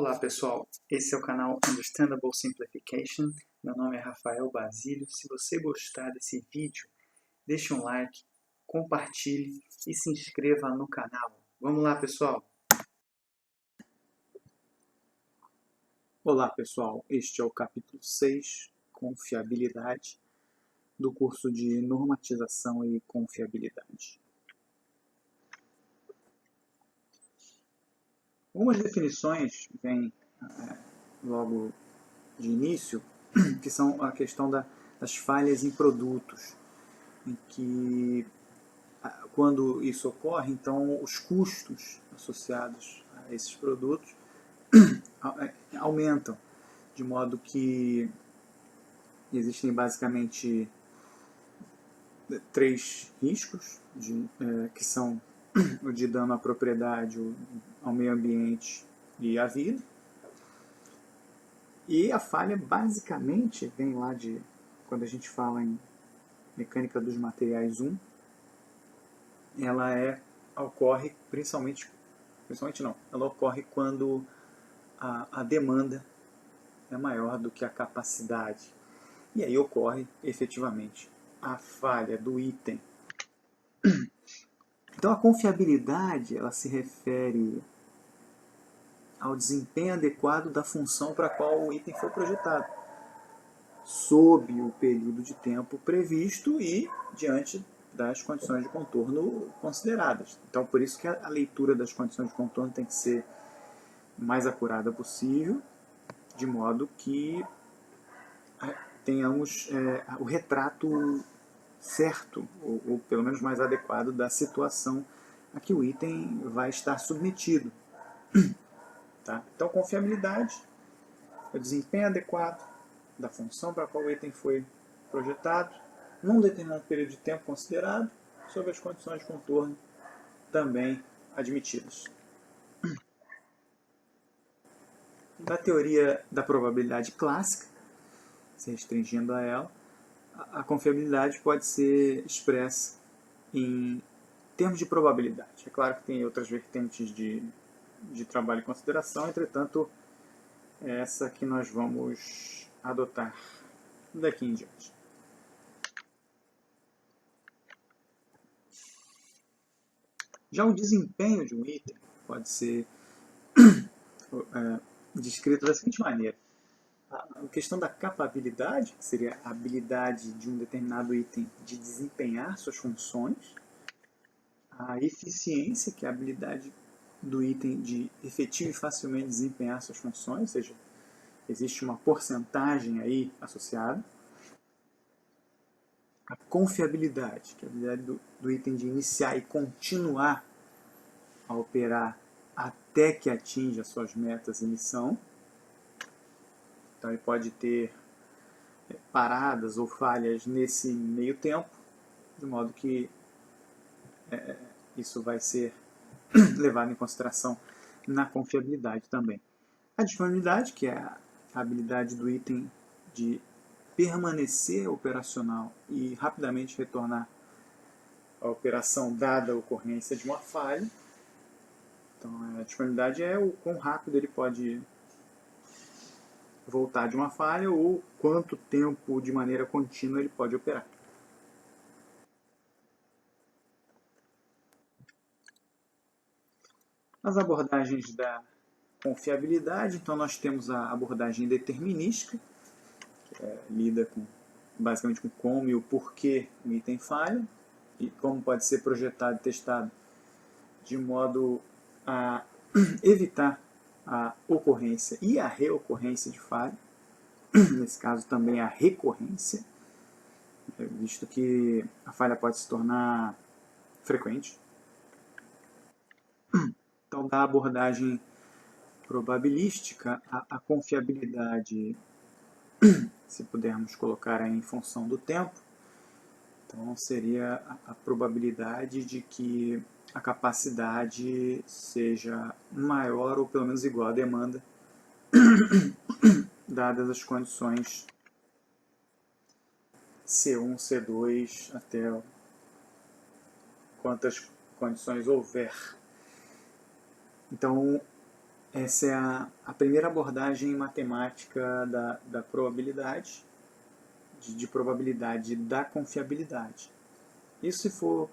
Olá pessoal, esse é o canal Understandable Simplification, meu nome é Rafael Basílio. Se você gostar desse vídeo, deixe um like, compartilhe e se inscreva no canal. Vamos lá pessoal! Olá pessoal, este é o capítulo 6, Confiabilidade, do curso de Normatização e Confiabilidade. Algumas definições vêm logo de início, que são a questão das falhas em produtos, em que quando isso ocorre, então os custos associados a esses produtos aumentam, de modo que existem basicamente três riscos, que são o de dano à propriedade, ao meio ambiente e à vida. E a falha basicamente vem lá de, quando a gente fala em mecânica dos materiais 1, ela ocorre ela ocorre quando a demanda é maior do que a capacidade. E aí ocorre efetivamente a falha do item. Então a confiabilidade ela se refere ao desempenho adequado da função para a qual o item foi projetado, sob o período de tempo previsto e diante das condições de contorno consideradas. Então, por isso que a leitura das condições de contorno tem que ser mais acurada possível, de modo que tenhamos o retrato certo, ou pelo menos mais adequado, da situação a que o item vai estar submetido. Tá? Então, confiabilidade, o desempenho adequado da função para a qual o item foi projetado, num determinado período de tempo considerado, sob as condições de contorno também admitidas. Da teoria da probabilidade clássica, se restringindo a ela, a confiabilidade pode ser expressa em termos de probabilidade. É claro que tem outras vertentes de trabalho em consideração, entretanto, é essa que nós vamos adotar daqui em diante. Já o desempenho de um item pode ser descrito da seguinte maneira. A questão da capabilidade, que seria a habilidade de um determinado item de desempenhar suas funções. A eficiência, que é a habilidade do item de efetivo e facilmente desempenhar suas funções, ou seja, existe uma porcentagem aí associada. A confiabilidade, que é a habilidade do item de iniciar e continuar a operar até que atinja suas metas em missão. Então ele pode ter paradas ou falhas nesse meio tempo, de modo que isso vai ser levado em consideração na confiabilidade também. A disponibilidade, que é a habilidade do item de permanecer operacional e rapidamente retornar à operação dada a ocorrência de uma falha. Então a disponibilidade é o quão rápido ele pode voltar de uma falha ou quanto tempo de maneira contínua ele pode operar. As abordagens da confiabilidade, então nós temos a abordagem determinística, que lida basicamente com como e o porquê o item falha, e como pode ser projetado e testado de modo a evitar a ocorrência e a reocorrência de falha, nesse caso também a recorrência, visto que a falha pode se tornar frequente. Então, da abordagem probabilística, a confiabilidade, se pudermos colocar em função do tempo, então seria a probabilidade de que a capacidade seja maior ou pelo menos igual à demanda, dadas as condições C1, C2, até quantas condições houver. Então, Essa é a primeira abordagem matemática da probabilidade, de probabilidade da confiabilidade. Isso se for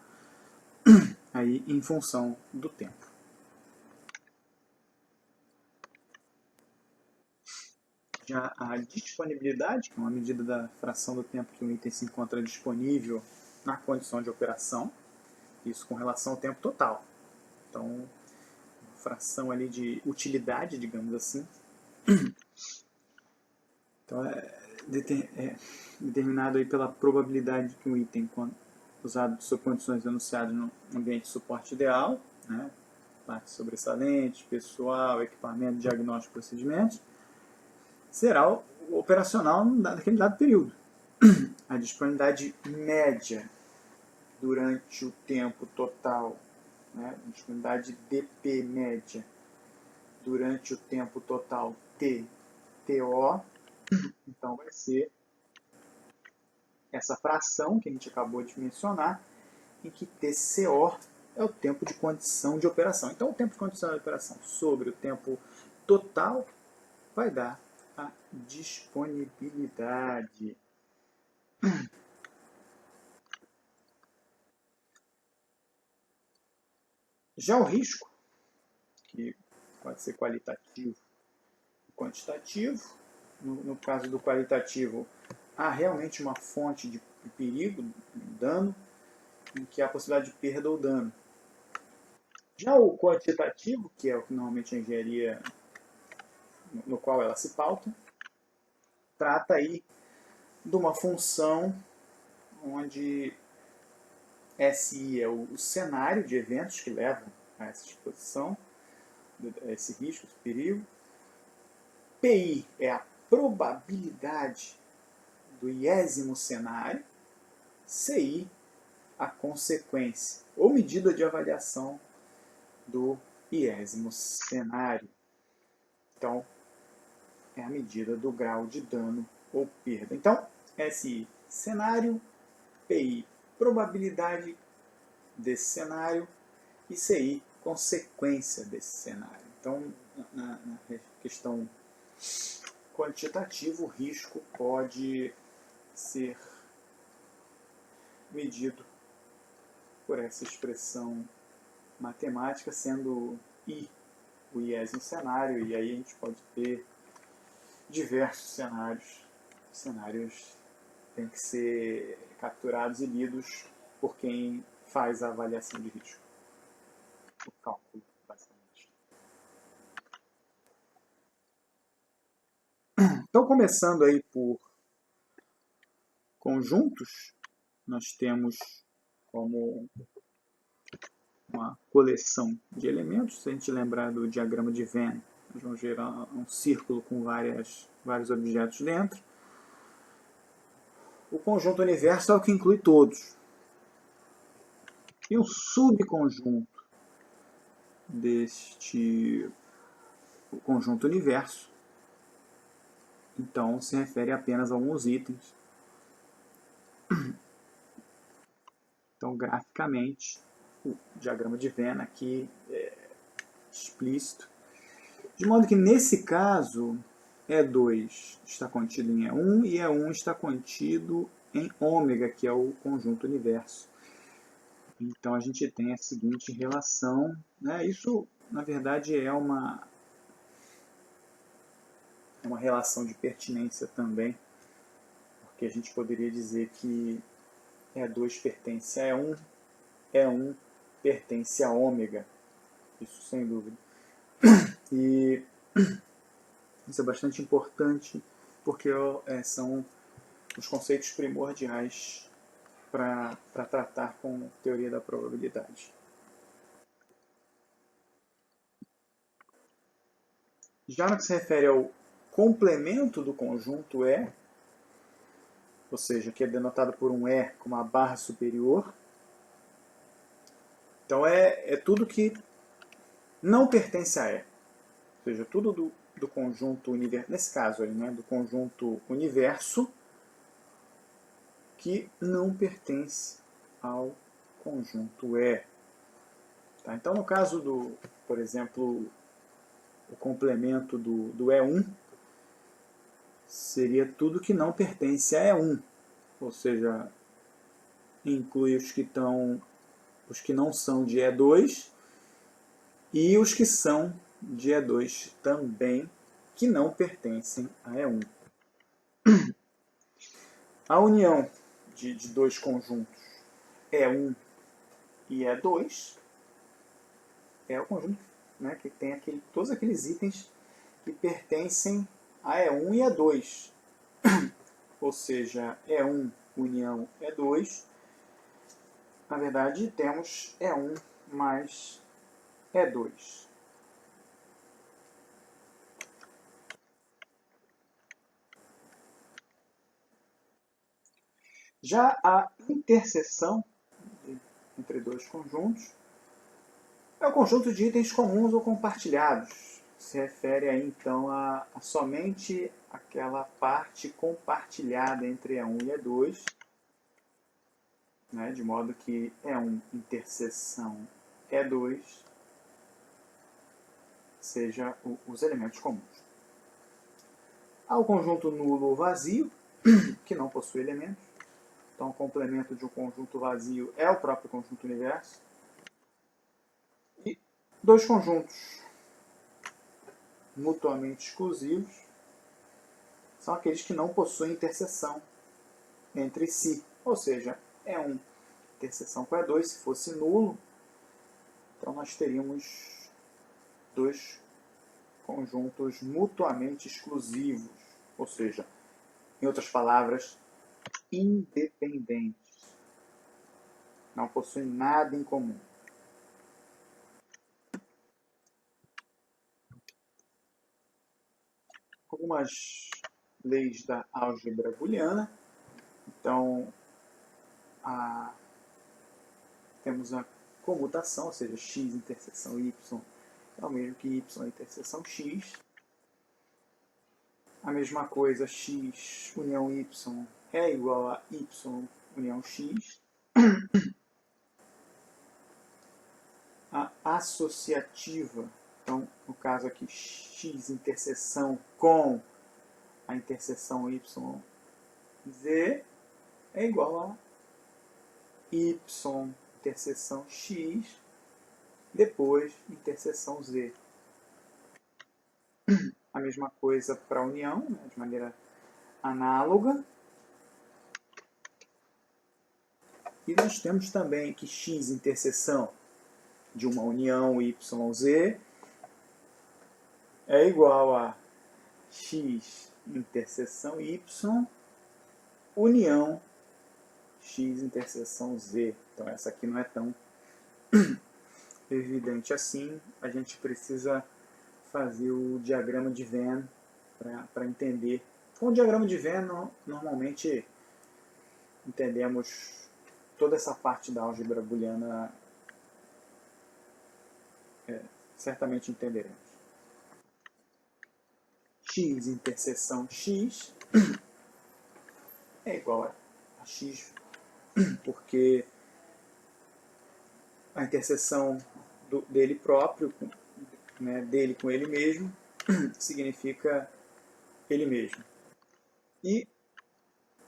aí em função do tempo. Já a disponibilidade, que é uma medida da fração do tempo que o item se encontra disponível na condição de operação, isso com relação ao tempo total. Então, uma fração ali de utilidade, digamos assim. Então, é determinado aí pela probabilidade que um item, quando usado sob condições enunciadas no ambiente de suporte ideal, né, parte sobressalente, pessoal, equipamento, diagnóstico, procedimentos, será operacional naquele dado período. A disponibilidade média durante o tempo total, né, disponibilidade dp média durante o tempo total TO, então vai ser essa fração que a gente acabou de mencionar, em que TCO é o tempo de condição de operação. Então, o tempo de condição de operação sobre o tempo total vai dar a disponibilidade. Já o risco, que pode ser qualitativo e quantitativo, no caso do qualitativo, há realmente uma fonte de perigo, dano, em que há a possibilidade de perda ou dano. Já o quantitativo, que é o que normalmente a engenharia no qual ela se pauta, trata aí de uma função onde SI é o cenário de eventos que levam a essa exposição, a esse risco, esse perigo. PI é a probabilidade do iésimo cenário. CI, a consequência ou medida de avaliação do iésimo cenário. Então, é a medida do grau de dano ou perda. Então, SI, cenário, PI, probabilidade desse cenário, e CI, consequência desse cenário. Então, na questão quantitativa, o risco pode ser medido por essa expressão matemática, sendo I o iésimo cenário, e aí a gente pode ter diversos cenários. Os cenários têm que ser capturados e lidos por quem faz a avaliação de risco. O cálculo, basicamente. Então, começando aí por conjuntos, nós temos como uma coleção de elementos. Se a gente lembrar do diagrama de Venn, nós vamos gerar um círculo com vários objetos dentro. O conjunto universo é o que inclui todos. E o subconjunto deste conjunto universo, então, se refere apenas a alguns itens. Então, graficamente, o diagrama de Venn aqui é explícito. De modo que, nesse caso, E2 está contido em E1 e E1 está contido em ômega, que é o conjunto universo. Então, a gente tem a seguinte relação. Né? Isso, na verdade, é uma relação de pertinência também, porque a gente poderia dizer que E2 pertence a E1, E1 pertence a ômega. Isso sem dúvida. E isso é bastante importante, porque são os conceitos primordiais para tratar com teoria da probabilidade. Já no que se refere ao complemento do conjunto E, ou seja, que é denotado por um E com uma barra superior, então é tudo que não pertence a E. Ou seja, tudo do conjunto universo, nesse caso aí, né, do conjunto universo, que não pertence ao conjunto E. Tá? Então, no caso por exemplo, o complemento do E1 seria tudo que não pertence a E1, ou seja, inclui os que não são de E2 e os que são de E2 também, que não pertencem a E1. A união de dois conjuntos E1 e E2 é o conjunto, né, que tem todos aqueles itens que pertencem a E1 e E2. Ou seja, E1 união E2. Na verdade, temos E1 mais E2. Já a interseção entre dois conjuntos é o conjunto de itens comuns ou compartilhados. Se refere aí então a somente aquela parte compartilhada entre E1 e E2, né, de modo que E1 interseção E2 seja os elementos comuns. Há o conjunto nulo ou vazio, que não possui elementos. Então, o complemento de um conjunto vazio é o próprio conjunto universo. E dois conjuntos mutuamente exclusivos são aqueles que não possuem interseção entre si. Ou seja, E1 interseção com E2, se fosse nulo, então nós teríamos dois conjuntos mutuamente exclusivos. Ou seja, em outras palavras, independentes. Não possuem nada em comum. Algumas leis da álgebra booleana. Então, temos a comutação, ou seja, x interseção y é o mesmo que y interseção x. A mesma coisa, x união y é igual a y união x. A associativa, então, no caso aqui, x interseção com a interseção y, z é igual a y interseção x, depois interseção z. A mesma coisa para a união, né, de maneira análoga. E nós temos também que x interseção de uma união YZ é igual a x interseção y união x interseção z. Então essa aqui não é tão evidente assim. A gente precisa fazer o diagrama de Venn para entender. Com o diagrama de Venn, normalmente entendemos toda essa parte da álgebra booleana, certamente entenderemos. X interseção x é igual a x, porque a interseção dele próprio, né, dele com ele mesmo, significa ele mesmo. E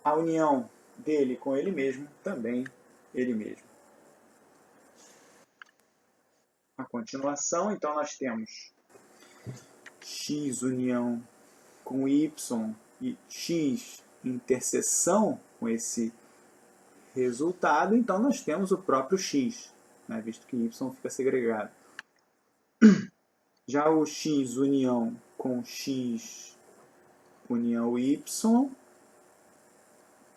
a união dele com ele mesmo, também ele mesmo. A continuação, então nós temos x união com y e x interseção com esse resultado, então nós temos o próprio x, né, visto que y fica segregado. Já o x união com x união y,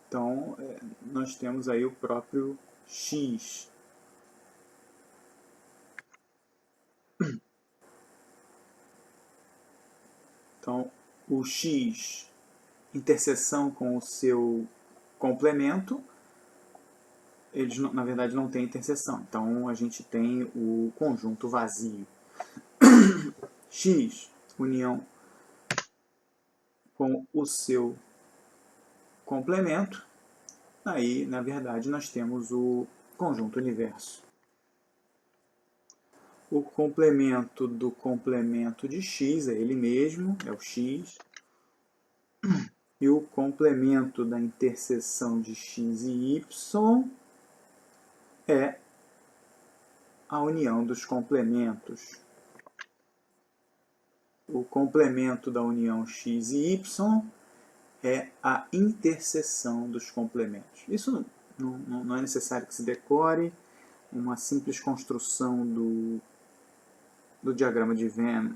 então nós temos aí o próprio x. Então, o x interseção com o seu complemento, eles na verdade não têm interseção. Então a gente tem o conjunto vazio. X união com o seu complemento, aí na verdade nós temos o conjunto universo. O complemento do complemento de x é ele mesmo, é o x. E o complemento da interseção de x e y é a união dos complementos. O complemento da união x e y é a interseção dos complementos. Isso não é necessário que se decore. Uma simples construção do diagrama de Venn,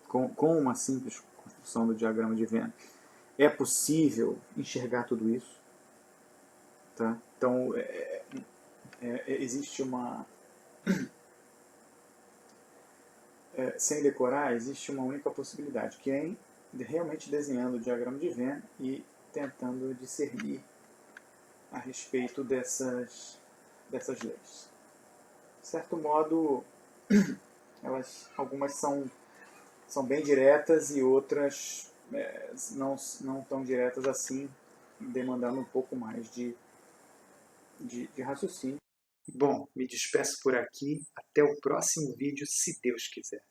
com uma simples construção do diagrama de Venn, é possível enxergar tudo isso. Tá? Então, existe uma... sem decorar, existe uma única possibilidade, que é realmente desenhando o diagrama de Venn e tentando discernir a respeito dessas leis. De certo modo, algumas são bem diretas e outras não tão diretas assim, demandando um pouco mais de raciocínio. Bom, me despeço por aqui. Até o próximo vídeo, se Deus quiser.